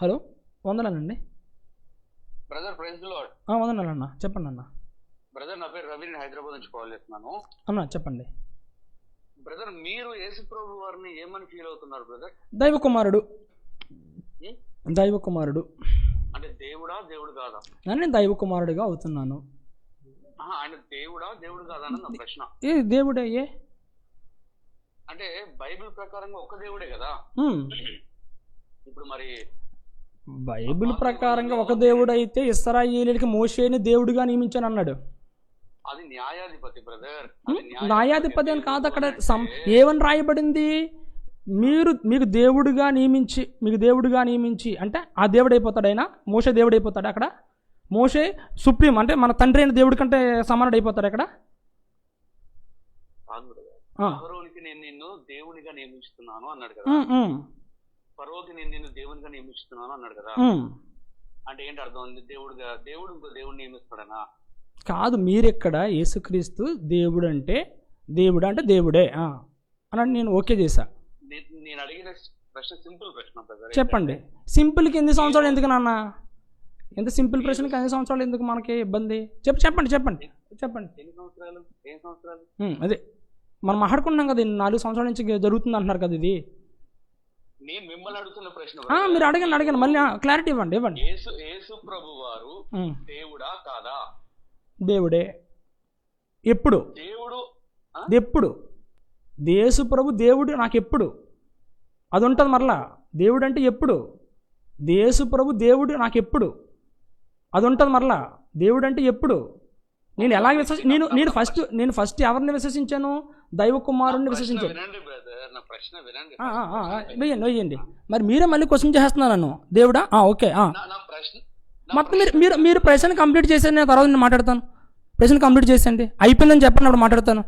Hello, వందనాలండి. Brother praise the Lord. వందనాలన్న, చెప్పండి అన్న. బ్రదర్, నా పేరు రవి, నేను హైదరాబాద్ నుంచి కాల్ చేస్తున్నాను. అన్న చెప్పండి. బ్రదర్, మీరు యేసు ప్రభు వారిని ఏమని ఫీల్ అవుతున్నారు బ్రదర్? దైవ కుమారుడు. దైవ కుమారుడు అంటే దేవుడా, దేవుడు కాదా? నేను దైవ కుమారుడిగా అవుతున్నాను. ఆయన దేవుడా, దేవుడు కాదా అన్న నా ప్రశ్న. ఏ దేవుడే? అంటే బైబిల్ ప్రకారంగా ఒక్క దేవుడే కదా. ఇప్పుడు మరి బైబిల్ ప్రకారంగా ఒక దేవుడు అయితే ఇశ్రాయేలీయులకి మోషేని దేవుడిగా నియమించాను అన్నాడు. అది న్యాయాధిపతి బ్రదర్. న్యాయాధిపతి అని కాదు, అక్కడ ఏమని రాయబడింది? మీకు దేవుడిగా నియమించి అంటే ఆ దేవుడు అయిపోతాడు. ఆయన మోషే దేవుడు అయిపోతాడు. అక్కడ మోషే సుప్రీం, అంటే మన తండ్రి అయిన దేవుడి కంటే సమానుడు అయిపోతాడు. అక్కడ ఫరోకి నేను నిన్ను దేవునిగా నియమిస్తున్నాను అన్నాడు కదా. ఫరోకి నేను నిన్ను దేవునిగా నియమిస్తున్నాను అన్నాడు కదా. అంటే ఏంటి అర్థం? దేవుడు ఇంకో దేవుడిని నియమిస్తాడనా? కాదు, మీరెక్కడ యేసుక్రీస్తు దేవుడు అంటే దేవుడే అని నేను ఓకే చేశా. నేను అడిగిన ప్రశ్న సింపుల్ ప్రశ్న బ్రదర్. చెప్పండి. సింపుల్కి ఎన్ని సంవత్సరాలు ఎందుకు నాన్న? ఎంత సింపుల్ ప్రశ్నకి ఎన్ని సంవత్సరాలు ఎందుకు మనకి ఇబ్బంది? చెప్పండి. ఎన్ని సంవత్సరాలు? ఏం సంవత్సరాలు? అదే మనం మాట్లాడుకుంటున్నాం కదా, 4 సంవత్సరాల నుంచి జరుగుతుంది అంటున్నారు కదా ఇది. నేను మిమ్మల్ని అడుగుతున్న ప్రశ్న మీరు అడగండి మళ్ళీ క్లారిటీ ఇవ్వండి. యేసు ప్రభు వారు దేవుడా కాదా? దేవుడే. ఎప్పుడు? యేసు ప్రభు దేవుడు నాకు ఎప్పుడు అది ఉంటుంది. మరలా దేవుడు అంటే ఎప్పుడు? యేసు ప్రభు దేవుడు నాకు ఎప్పుడు అది ఉంటుంది. మరలా దేవుడు అంటే ఎప్పుడు? నేను ఎలాగ నేను ఫస్ట్ ఎవరిని విశ్వసించాను? దైవ కుమారుని విశ్వసించాను. వేయండి. మరి మీరే మళ్ళీ క్వశ్చన్ చేస్తున్నారు నన్ను. దేవుడా? ఓకే. మొత్తం మీరు ప్రశ్న కంప్లీట్ చేసేది, నేను తర్వాత నేను మాట్లాడతాను. ప్రశ్న కంప్లీట్ చేసేయండి, అయిపోయిందని చెప్పండి, అప్పుడు మాట్లాడతాను.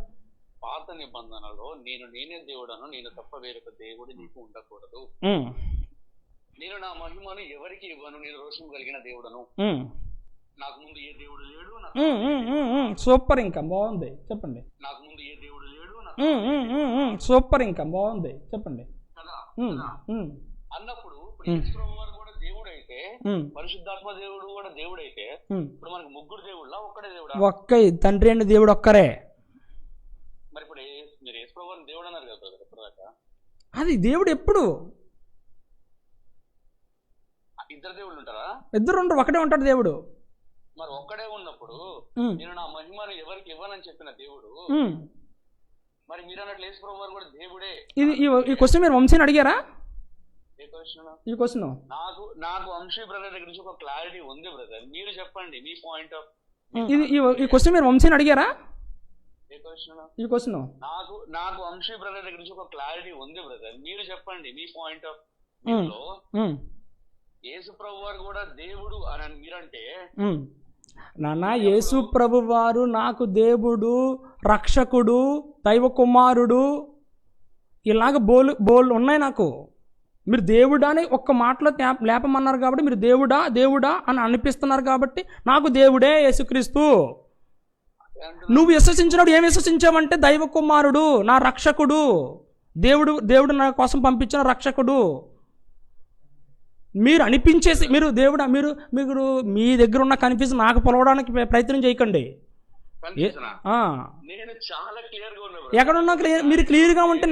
పాత నిబంధనలో నేనే దేవుడను, నేను తప్ప వేరొక దేవుడు నీకు ఉండకూడదు. నేను నా మహిమను ఎవరికి ఇవ్వను, నేను రోషం కలిగిన దేవుడను. నాకు ముందు ఏ దేవుడు లేడు. సూపర్, ఇంకా బాగుంది, చెప్పండి. నాకు ముందు ఏ దేవుడు లేడు. సూపర్, ఇంకా బాగుంది, చెప్పండి కదా అన్నప్పుడు కూడా దేవుడు అయితే, పరిశుద్ధాత్మ దేవుడు కూడా దేవుడు అయితే, ఇప్పుడు మనకి ముగ్గురు దేవుళ్ళ ఒక్కడే దేవుడా? ఒక్క తండ్రి అయిన దేవుడు ఒక్కరే. మరి ఇప్పుడు మీరు యేసు ప్రభువుని దేవుడు అన్నారు కదా ఇప్పటిదాకా. అది దేవుడు ఎప్పుడు? ఇద్దరు దేవుళ్ళు ఉంటారా? ఇద్దరు ఉండరు, ఒకటే ఉంటాడు దేవుడు. మరి ఒక్కడే ఉన్నప్పుడు నేను నా మహిమను ఎవరికి ఇవ్వనని చెప్పిన దేవుడు, మరి మీరు అన్నట్లు యేసు ప్రభు వారు కూడా దేవుడే. ఈ క్వశ్చన్ మీరు వంశీని అడిగారా? ఈ క్వశ్చన్ నాకు వంశీ బ్రదర్ దగ్గర నుంచి ఒక క్లారిటీ ఉంది బ్రదర్. మీరు చెప్పండి మీ పాయింట్ ఆఫ్. ఈ క్వశ్చన్ మీరు వంశీని అడిగారా? ఈ క్వశ్చన్ నాకు వంశీ బ్రదర్ దగ్గర నుంచి ఒక క్లారిటీ ఉంది బ్రదర్. మీరు చెప్పండి మీ పాయింట్ ఆఫ్ లో. యేసు ప్రభు వారు కూడా దేవుడు అని మీరంటే, నాన్న యేసు ప్రభు వారు నాకు దేవుడు, రక్షకుడు, దైవ కుమారుడు, ఇలాగ బోల్ ఉన్నాయి నాకు. మీరు దేవుడా అని ఒక్క మాటలో లేపమన్నారు కాబట్టి మీరు దేవుడా అని అనిపిస్తున్నారు కాబట్టి నాకు దేవుడే యేసుక్రీస్తు. నువ్వు విశ్వసించినప్పుడు ఏం విశ్వసించావంటే దైవ కుమారుడు, నా రక్షకుడు, దేవుడు నా కోసం పంపించిన రక్షకుడు. మీరు అనిపించేసి మీరు దేవుడా, మీరు మీ దగ్గర ఉన్న కనిపించి నాకు పొలవడానికి ప్రయత్నం చేయకండి. ఎక్కడున్నా మీరు క్లియర్గా ఉంటే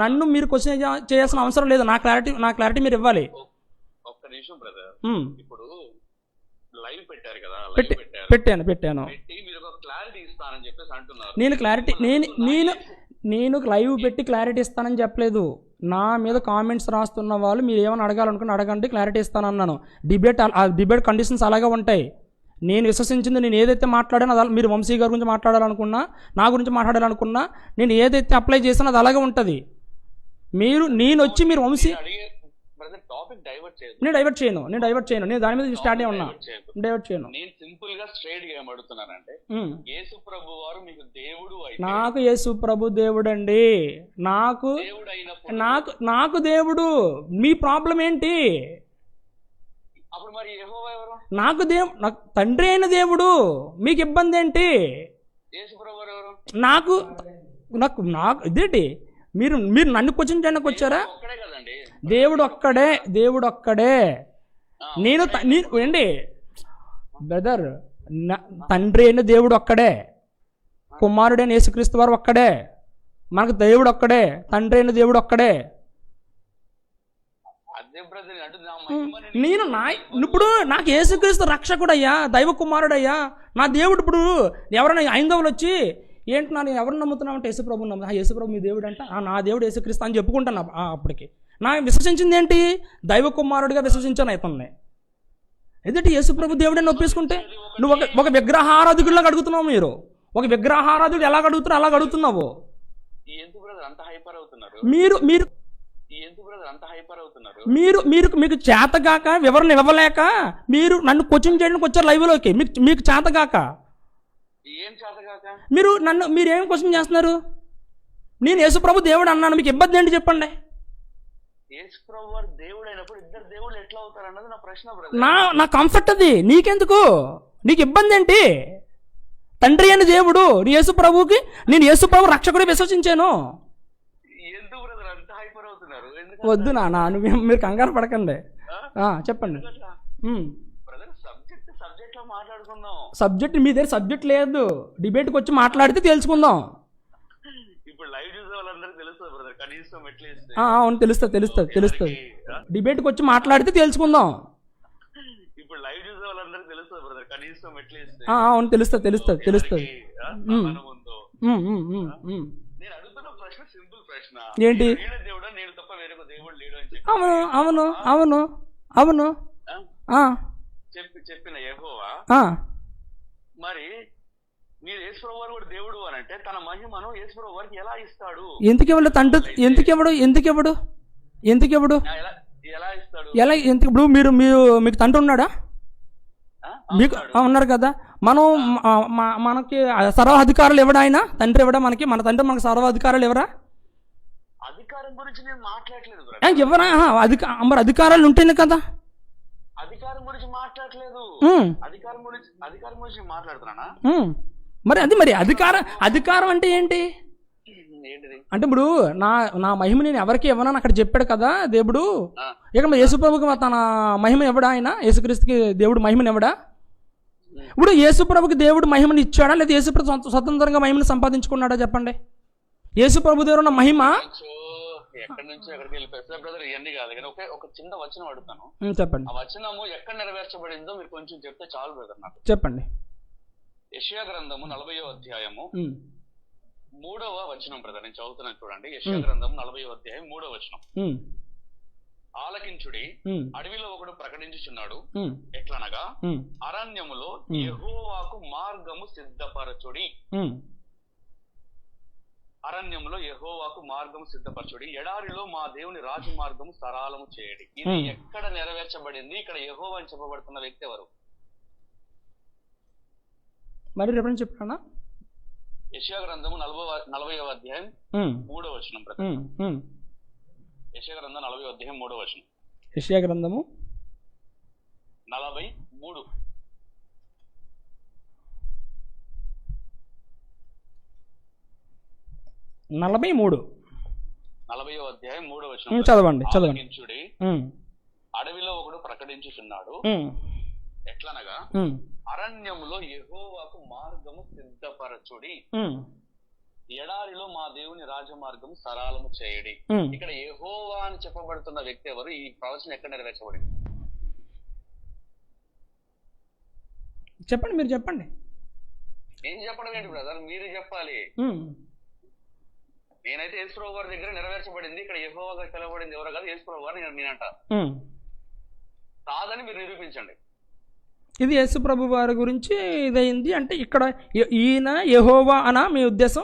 నన్ను మీరు క్వశ్చన్ చేయాల్సిన అవసరం లేదు. నా క్లారిటీ మీరు ఇవ్వాలి. ఒక్క నిమిషం బ్రదర్. ఇప్పుడు లైవ్ పెట్టారు కదా, పెట్టాను. మీరు ఒక క్లారిటీ ఇస్తానని చెప్పేసి అంటున్నారు. నేను లైవ్ పెట్టి క్లారిటీ ఇస్తానని చెప్పలేదు. నా మీద కామెంట్స్ రాస్తున్న వాళ్ళు మీరు ఏమైనా అడగాలనుకుని అడగండి, క్లారిటీ ఇస్తానన్నాను. డిబేట్ కండిషన్స్ అలాగే ఉంటాయి. నేను విశ్వసించింది, నేను ఏదైతే మాట్లాడానో అది, మీరు వంశీ గారి గురించి మాట్లాడాలనుకున్నా, నా గురించి మాట్లాడాలనుకున్నా, నేను ఏదైతే అప్లై చేసానో అది అలాగే ఉంటుంది. నేను వచ్చి మీరు వంశీ నేను డైవర్ట్ చేయను. నేను దాని మీద స్టార్ట్ అయి ఉన్నా. డైవర్ట్ చేయను. నేను సింపుల్ గా స్ట్రైట్ గా ఏమడుగుతున్నానంటే, యేసు ప్రభు వారు మీకు దేవుడు అయితే, నాకు యేసు ప్రభు దేవుడు అండి, నాకు దేవుడు. మీ ప్రాబ్లం ఏంటి? అప్పుడు మరి యెహోవా ఎవరు? నాకు తండ్రి అయిన దేవుడు. మీకు ఇబ్బంది ఏంటి? యేసు ప్రభు ఎవరు? నాకు ఇదేంటి? మీరు మీరు నన్ను క్వశ్చన్ చేయడానికి వచ్చారా? ఒక్కడే కదండి, దేవుడు ఒక్కడే. నేను ఏంటి బ్రదర్, తండ్రి అయిన దేవుడు ఒక్కడే, కుమారుడైన యేసుక్రీస్తు వారు ఒక్కడే, మనకు దేవుడు ఒక్కడే, తండ్రి అయిన దేవుడు ఒక్కడే. నేను ఇప్పుడు నాకు యేసుక్రీస్తు రక్షకుడయ్యా, దైవ కుమారుడయ్యా, నా దేవుడు. ఇప్పుడు ఎవరైనా ఐందవులు వచ్చి ఏంటి నేను ఎవరు నమ్ముతున్నావు అంటే యేసుప్రభు నమ్ముతా. యేసుప్రభు మీ దేవుడు అంటే నా దేవుడు యేసుక్రీస్తు అని చెప్పుకుంటాను. అప్పటికి నా విశ్వసించింది ఏంటి? దైవ కుమారుడిగా విశ్వసించాను అవుతుంది. ఎందుకంటే యేసుప్రభు దేవుడని ఒప్పేసుకుంటే నువ్వు ఒక విగ్రహారాధకుడిలాగా అడుగుతున్నావు. మీరు ఒక విగ్రహారాధకుడు ఎలా అడుగుతారో అలా అడుగుతున్నావు. మీకు చేతగాక వివరణ ఇవ్వలేక మీరు నన్ను క్వశ్చన్ చేయడానికి వచ్చారు లైవ్లోకి. మీకు చేతగాక మీరేం క్వశ్చన్ చేస్తున్నారు? నేను యేసుప్రభు దేవుడు అన్నాను, మీకు ఇబ్బంది ఏంటి చెప్పండి. నా కంఫర్ట్ అది, నీకెందుకు? నీకు ఇబ్బంది ఏంటి? తండ్రి అని దేవుడు యేసుప్రభుకి నేను యేసుప్రభు రక్షకుడు విశ్వసించాను. వద్దు నాన్న, మీరు కంగారు పడకండి. చెప్పండి. సబ్జెక్ట్ మీ దగ్గర సబ్జెక్ట్ లేదు, డిబేట్కి వచ్చి మాట్లాడితే తెలుసుకుందాం. అవును, తెలుస్తుంది. డిబేట్కి వచ్చి మాట్లాడితే తెలుసుకుందాం. అవును, తెలుస్తుంది. ఏంటి? అవును చెప్పిన యెహోవా మరి మీరు యేసుప్రభు వారు కూడా దేవుడు అని అంటే తన మహిమను యేసుప్రభు వారికి ఎలా ఇస్తాడు? ఎందుకు ఇవ్వడు? ఎలా ఇస్తాడు? ఇప్పుడు మీకు తండ్రి ఉన్నాడా? మీకు ఉన్నారు కదా. మనకి సర్వాధికారాలు ఎవడా? ఆయన తండ్రి ఎవడా? మన తండ్రి మనకు సర్వాధికారాలు ఎవరా? అధికారం గురించి నేను మాట్లాడలేదు. ఎవరా? మరి అధికారాలు ఉంటేనే కదా. అధికారం గురించి మాట్లాడలేదు. అధికారం గురించి మాట్లాడుతున్నా. మరి అధికారం అంటే ఏంటి? అంటే ఇప్పుడు నా మహిమ నేను ఎవరికి ఇవ్వనని అక్కడ చెప్పాడు కదా దేవుడు. ఇక యేసుప్రభుకి తన మహిమ ఎవడా? ఆయన యేసుక్రీస్తుకి దేవుడు మహిమని ఎవడా? ఇప్పుడు యేసుప్రభుకి దేవుడు మహిమని ఇచ్చాడా లేదా యేసుప్రభు స్వతంత్రంగా మహిమని సంపాదించుకున్నాడా? చెప్పండి. యేసుప్రభు దేవుడు ఉన్న మహిమ ఎక్కడి నుంచి ఎక్కడికి వెళ్ళిపోయి బ్రదర్ ఇవన్నీ కాదు కానీ ఒక చిన్న వచనం అడుగుతాను. చెప్పండి. ఆ వచనము ఎక్కడ నెరవేర్చబడిందో మీరు కొంచెం చెప్తే చాలు బ్రదర్. నాకు చెప్పండి. యెషయా గ్రంథము 40వ అధ్యాయము 3వ వచనం బ్రదర్, నేను చదువుతున్నాను చూడండి. యెషయా గ్రంథము 40వ అధ్యాయం 3వ వచనం. ఆలకించుడి, అడవిలో ఒకడు ప్రకటించుచున్నాడు, ఎట్లనగా అరణ్యములో యెహోవాకు మార్గము సిద్ధపరచుడి. అరణ్యంలో యెహోవాకు మార్గము సిద్ధపరచుడి, ఎడారిలో మా దేవుని రాజు మార్గము సరళము చేయడి. ఇది ఎక్కడ నెరవేర్చబడింది? ఇక్కడ యెహోవా అని చెప్పబడుతున్న వ్యక్తి ఎవరు? మరి రేపు చెప్పానా? యెషయా గ్రంథము 40వ అధ్యాయం 3వ వచనం. యెషయా గ్రంథం 40వ అధ్యాయం 3వ వచనం. యెషయా గ్రంథము 43 40వ అధ్యాయం 3వ వచనం. చదవండి. అడవిలో ఒకడు ప్రకటించుచున్నాడు, ఎట్లనగా అరణ్యములో యెహోవాకు మార్గము సిద్ధపరచుడి, ఎడారిలో మా దేవుని రాజమార్గము సరళము చేయడి. ఇక్కడ యెహోవా అని చెప్పబడుతున్న వ్యక్తి ఎవరు? ఈ ప్రవచనం ఎక్కడ నెరవేర్చబడింది? చెప్పండి. మీరు చెప్పండి. ఏం చెప్పడం ఏంటి బ్రదర్? మీరు చెప్పాలి. నేనైతే యేసుప్రభు వారి దగ్గర నెరవేర్చబడింది, ఇక్కడ యెహోవాగా పిలవబడింది ఎవరో కాదు, యేసుప్రభు వారు నేనంట. కాదని మీరు నిరూపించండి. ఇది యేసుప్రభు వారి గురించి ఇదైంది అంటే ఇక్కడ ఈయన యెహోవా అనా మీ ఉద్దేశం?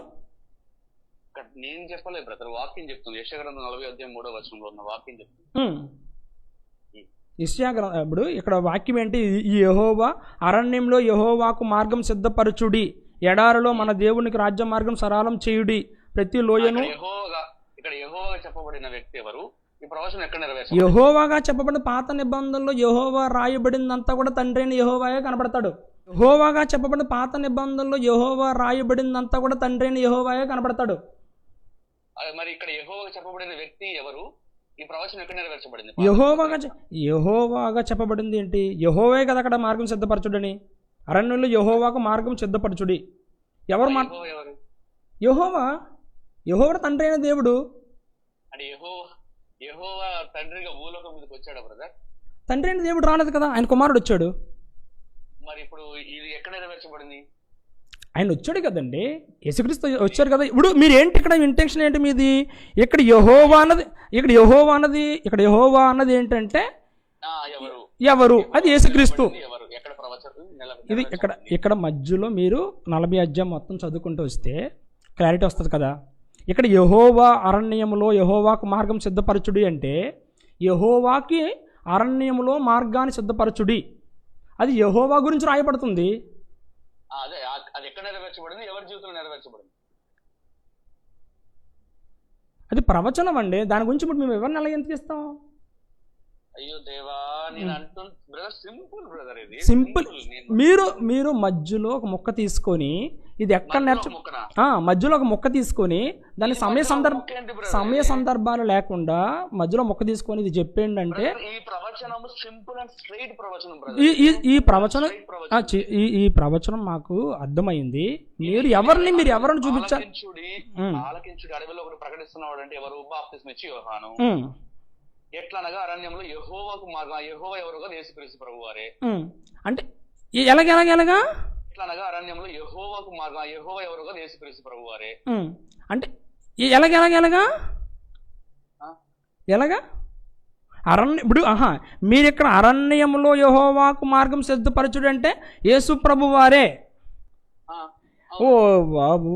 నేను చెప్పలేదు బ్రదర్, వాక్యం చెప్తుంది. యెషయా గ్రంథం 40వ అధ్యాయం 3వ వచనంలో ఉన్న వాక్యం చెప్తుంది. యెషయా గ్రంథం ఇప్పుడు ఇక్కడ వాక్యం ఏంటి? ఈ యెహోవా అరణ్యంలో యెహోవాకు మార్గం సిద్ధపరచుడి, ఎడారిలో మన దేవునికి రాజ్య మార్గం సరళం చేయుడి, ప్రతి లోయను. ఇక్కడ యెహోవాగా చెప్పబడిన వ్యక్తి ఎవరు? ఈ ప్రవచనం ఎక్కడ నెరవేర్చారు? యెహోవాగా చెప్పబడిన పాత నిబంధనలో యెహోవా రాయబడిందంతా కూడా తండ్రి అయిన యెహోవాయే కనబడతాడు. యెహోవాగా చెప్పబడిన పాత నిబంధనలో యెహోవా రాయబడిందంతా కూడా తండ్రి అయిన యెహోవాయే కనబడతాడు. మరి ఇక్కడ యెహోవాగా చెప్పబడిన వ్యక్తి ఎవరు? ఈ ప్రవచనం ఎక్కడ నెరవేర్చబడింది? యెహోవాగా చెప్పబడింది ఏంటి? యెహోవే కదా అక్కడ మార్గం సిద్ధపరచుడని. అరణ్యంలో యెహోవాకు మార్గం సిద్ధపరచుడి. ఎవరు ఎవరు? యెహోవా తండ్రి అయిన దేవుడు. అంటే యెహోవా తండ్రిగా భూలోకం మీదకి వచ్చాడా బ్రదర్? తండ్రి అయిన దేవుడు రాలేదు కదా, ఆయన కుమారుడు వచ్చాడు. మరి ఇప్పుడు ఇది ఎక్కడ నెరవేర్చబడింది? ఆయన వచ్చాడు కదండి, యేసుక్రీస్తు వచ్చారు కదా. ఇప్పుడు మీరు ఏంటి ఇక్కడ ఇంటెన్షన్ ఏంటి మీది? ఇక్కడ యెహోవా అన్నది ఏంటంటే ఎవరు? అది యేసుక్రీస్తు. ఇది ఇక్కడ మధ్యలో మీరు 40 అధ్యాయం మొత్తం చదువుకుంటూ వస్తే క్లారిటీ వస్తుంది కదా. ఇక్కడ యెహోవా అరణ్యంలో యెహోవాకు మార్గం సిద్ధపరచుడి అంటే యెహోవాకి అరణ్యంలో మార్గాన్ని సిద్ధపరచుడి, అది యెహోవా గురించి రాయబడుతుంది. అదే అది ఎక్కడ నెరవేర్చబడింది? ఎవరి జీవితంలో నెరవేర్చబడింది? అది ప్రవచనం అండి. దాని గురించి ఇప్పుడు మేము ఎవరిని ఎలా ఎందుకు ఇస్తాం? అయ్యో దేవా, నేను అంటున్నా బ్రదర్, సింపుల్ బ్రదర్, ఇది సింపుల్. మీరు మధ్యలో ఒక మొక్క తీసుకొని ఇది ఎక్కడ మధ్యలో ఒక మొక్క తీసుకొని దాని సమయ సందర్భాలు లేకుండా మధ్యలో మొక్క తీసుకొని ఇది చెప్పేయండి అంటే ఈ ప్రవచనం మాకు అర్థమైంది. మీరు ఎవరిని చూపించాలి? అడవిలో ఒకటి ప్రకటిస్తున్నాడు అంటే ఎవరు? బాప్తిస్మా ఇచ్చి యోహాను. ఎట్లనగా అరణ్యంలో యెహోవాకు మార్గం, యెహోవా ఎవరుగా యేసుక్రీస్తు ప్రభువారే. అంటే ఎలాగా ఎట్లనగా అరణ్యంలో యెహోవాకు మార్గం, యెహోవా ఎవరుగా యేసుక్రీస్తు ప్రభువారే. అంటే ఎలాగా ఇప్పుడు మీరు ఇక్కడ అరణ్యంలో యెహోవాకు మార్గం సిద్ధపరచుడు అంటే యేసు ప్రభువారే. ఓ బాబు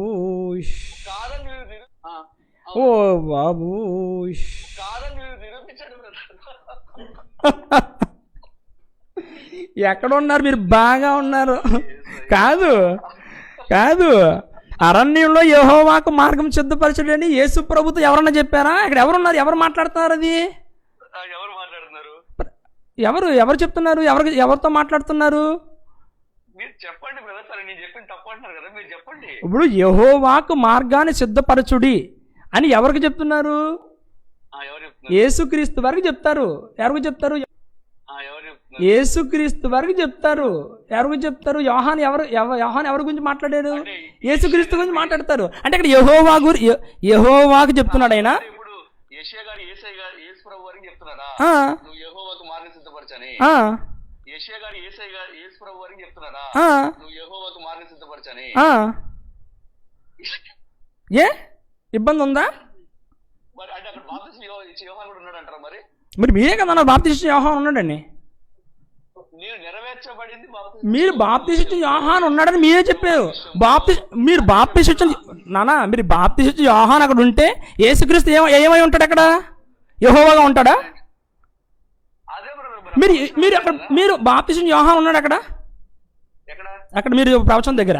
ఎక్కడ ఉన్నారు మీరు? బాగా ఉన్నారు. కాదు అరణ్యంలో యెహోవాకు మార్గం సిద్ధపరచడని యేసు ప్రభుతో ఎవరన్నా చెప్పారా? ఇక్కడ ఎవరున్నారు? ఎవరు మాట్లాడుతున్నారు? అది ఎవరు చెప్తున్నారు? ఎవరితో మాట్లాడుతున్నారు? ఇప్పుడు యెహోవాకు మార్గాన్ని సిద్ధపరచుడి అని ఎవరికి చెప్తున్నారు? యేసుక్రీస్తు వారికి చెప్తారు. ఎవరికి చెప్తారు? యేసుక్రీస్తు వారికి చెప్తారు. ఎవరికి చెప్తారు? యోహాను ఎవరి గురించి మాట్లాడాడు? యేసుక్రీస్తు గురించి మాట్లాడతారు. అంటే ఇక్కడ యెహోవాకు చెప్తున్నాడు ఆయన. ఏ ఇబ్బంది ఉందా? మరి మీరే కదా బాప్తిస్మ యోహాను ఉన్నాడండి. మీరు బాప్తిస్మ యోహాను ఉన్నాడని మీరే చెప్పారు. మీరు బాప్తిస్మ యోహాను అక్కడ ఉంటే యేసుక్రీస్తు ఏమై ఉంటాడు? అక్కడ యెహోవాగా ఉంటాడా? మీరు బాప్తిస్మ యోహాను ఉన్నాడు అక్కడ మీరు ప్రవచనం దగ్గర.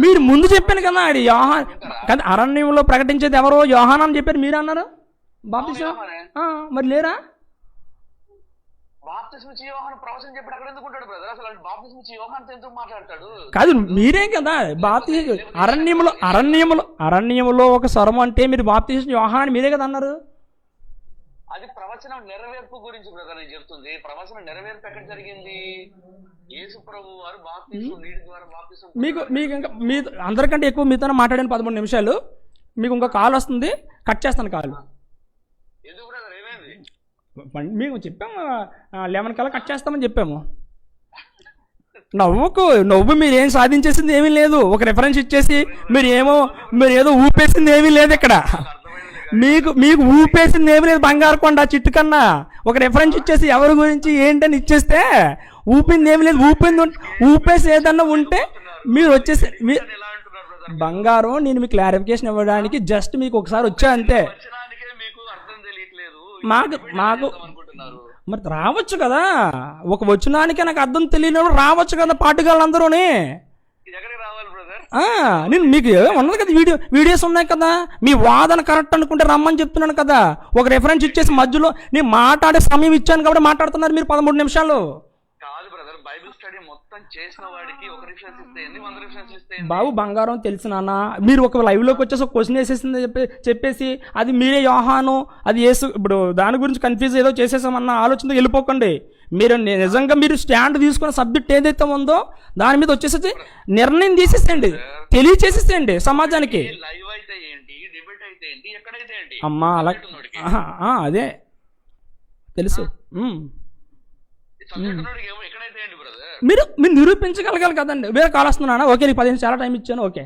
మీరు ముందు చెప్పాను కదా యోహాన్ కదా, అరణ్యంలో ప్రకటించేది ఎవరో యోహాన్ అని చెప్పారు. మీరు అన్నారు బాప్తిస్మ. మరి లేరా? కాదు మీరేం కదా అరణ్యంలో ఒక స్వరం అంటే మీరు బాప్తిస్మ యోహాన్ మీరే కదా అన్నారు. అది ప్రవచనం నెరవేర్పు గురించి బ్రదర్ నేను చెప్తుంది. ప్రవచనం నెరవేర్పు ఎక్కడ జరిగింది? యేసు ప్రభు వారు బాప్తిస్మ నీటి ద్వారా బాప్తిస్మ. మీకు ఇంకా మీ అందరికంటే ఎక్కువ మీతో మాట్లాడిన 13 నిమిషాలు. మీకు ఇంకా కాల్ వస్తుంది, కట్ చేస్తాను కాల్. ఎందుకు బ్రదర్, ఏమైంది? మేము చెప్పాము 11 కల్లా కట్ చేస్తామని చెప్పాము. నవ్వు మీరేం సాధించేసింది ఏమీ లేదు. ఒక రిఫరెన్స్ ఇచ్చేసి మీరు ఏదో ఊపేసింది ఏమీ లేదు ఇక్కడ. మీకు ఊపేసింది ఏమీ లేదు. బంగారు కొండ చిట్టు కన్నా ఒక రిఫరెన్స్ ఇచ్చేసి ఎవరి గురించి ఏంటని ఇచ్చేస్తే ఊపింది ఏమి లేదు. ఊపేసి ఏదన్నా ఉంటే మీరు వచ్చేసి బంగారం. నేను మీకు క్లారిఫికేషన్ ఇవ్వడానికి జస్ట్ మీకు ఒకసారి వచ్చా అంతే. మాకు మరి రావచ్చు కదా, ఒక వచనానికే నాకు అర్థం తెలియనప్పుడు రావచ్చు కదా పాటుగాళ్ళందరూని. నేను మీకు ఉన్నది కదా, వీడియోస్ ఉన్నాయి కదా. మీ వాదన కరెక్ట్ అనుకుంటే రమ్మని చెప్తున్నాను కదా. ఒక రిఫరెన్స్ ఇచ్చేసి మధ్యలో నేను మాట్లాడే సమయం ఇచ్చాను కాబట్టి మాట్లాడుతున్నారు మీరు 13 నిమిషాలు. బైబిల్ స్టడీ మొత్తం చేసిన వాడికి ఒక రిఫరెన్స్ ఇస్తే 100 రిఫరెన్స్ ఇస్తే బాబు బంగారం తెలుసు నాన్న. మీరు ఒక లైవ్లోకి వచ్చేసి ఒక క్వశ్చన్ వేసేసింది చెప్పేసి అది మీరే యోహాను అది యేసు ఇప్పుడు దాని గురించి కన్ఫ్యూజ్ ఏదో చేసేసామన్న ఆలోచనతో వెళ్ళిపోకండి. మీరు నిజంగా మీరు స్టాండ్ తీసుకున్న సబ్జెక్ట్ ఏదైతే ఉందో దాని మీద వచ్చేసి నిర్ణయం తీసేసేయండి, తెలియచేసేసేయండి సమాజానికి. లైవ్ అయితే ఏంటి, డిబేట్ అయితే ఏంటి, ఎక్కడైతే ఏంటి అమ్మా అలా అదే తెలుసు. ఎక్కడైతే ఏంటి బ్రదర్, మీరు నిరూపించగలగాలి కదండి. వేరే కాల్ వస్తున్నానా? ఓకే, నీకు 15 చాలా టైం ఇచ్చాను. ఓకే.